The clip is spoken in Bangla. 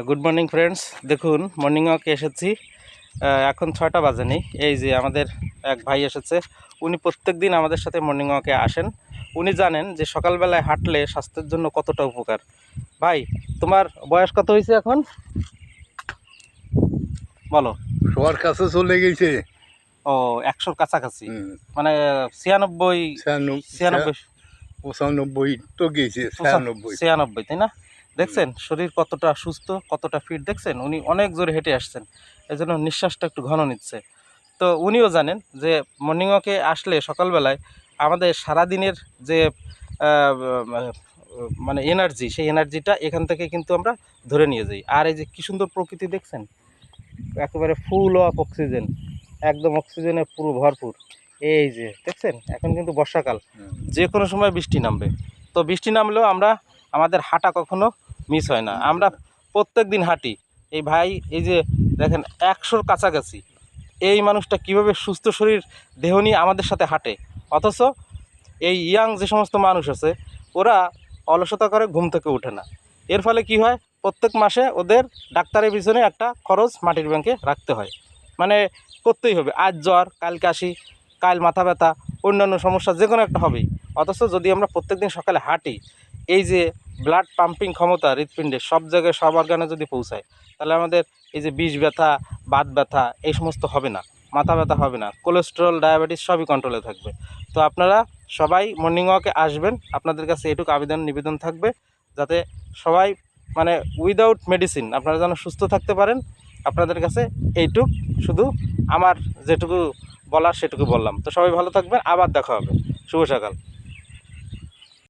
Good morning friends. দেখুন মর্নিং ওয়াকে এসেছি। এখন 6টা বাজেনি। এই যে আমাদের এক ভাই এসেছে, উনি প্রত্যেক দিন আমাদের সাথে মর্নিং ওয়াকে আসেন। উনি জানেন যে সকালবেলায় হাঁটলে স্বাস্থ্যের জন্য কতটা উপকার। ভাই, তোমার বয়স কত হয়েছে এখন বলো? সবার কাছে চলে গেছে। ও, 100-র কাছাকাছি, মানে 96 96 95 তো গেছে, 96। 96, তাই না? দেখছেন শরীর কতটা সুস্থ, কতটা ফিট দেখছেন। উনি অনেক জোরে হেঁটে আসছেন, এই জন্য নিঃশ্বাসটা একটু ঘন নিচ্ছে। তো উনিও জানেন যে মর্নিং ওয়াকে আসলে সকালবেলায় আমাদের সারাদিনের যে মানে এনার্জি, সেই এনার্জিটা এখান থেকে কিন্তু আমরা ধরে নিয়ে যাই। আর এই যে কী সুন্দর প্রকৃতি দেখছেন, একেবারে ফুল অফ অক্সিজেন, একদম অক্সিজেনে পুরো ভরপুর। এই যে দেখছেন, এখন কিন্তু বর্ষাকাল, যে কোনো সময় বৃষ্টি নামবে। তো বৃষ্টি নামলেও আমাদের হাঁটা কখনো মিস হয় না, আমরা প্রত্যেক দিন হাঁটি। এই ভাই, এই যে দেখেন 100-র কাছাকাছি, এই মানুষটা কিভাবে সুস্থ শরীর দেহ নিয়ে আমাদের সাথে হাঁটে। অথচ এই ইয়াং যে সমস্ত মানুষ আছে, ওরা অলসতা করে, ঘুম থেকে ওঠে না। এর ফলে কি হয়, প্রত্যেক মাসে ওদের ডাক্তারের পিছনে একটা খরচ মাটির ব্যাংকে রাখতে হয়। মানে করতেই হবে, আজ জ্বর, কাল কাশি, কাল মাথা ব্যথা, অন্যান্য সমস্যা যে কোনো একটা হবেই। অথচ যদি আমরা প্রত্যেকদিন সকালে হাঁটি, এই যে ব্লাড পাম্পিং ক্ষমতা হৃৎপিণ্ডে সব জায়গায়, সব অর্গানে যদি পৌঁছায়, তাহলে আমাদের এই যে বিষ ব্যথা, বাত ব্যথা, এই সমস্ত হবে না, মাথা ব্যথা হবে না, কোলেস্টেরল, ডায়াবেটিস সবই কন্ট্রোলে থাকবে। তো আপনারা সবাই মর্নিং ওয়াকে আসবেন। আপনাদের কাছে এটুকু আবেদন নিবেদন থাকবে, যাতে সবাই মানে উইদাউট মেডিসিন আপনারা যেন সুস্থ থাকতে পারেন। আপনাদের কাছে এইটুক শুধু আমার যেটুকু বলার সেটুকু বললাম। তো সবাই ভালো থাকবেন, আবার দেখা হবে। শুভ সকাল।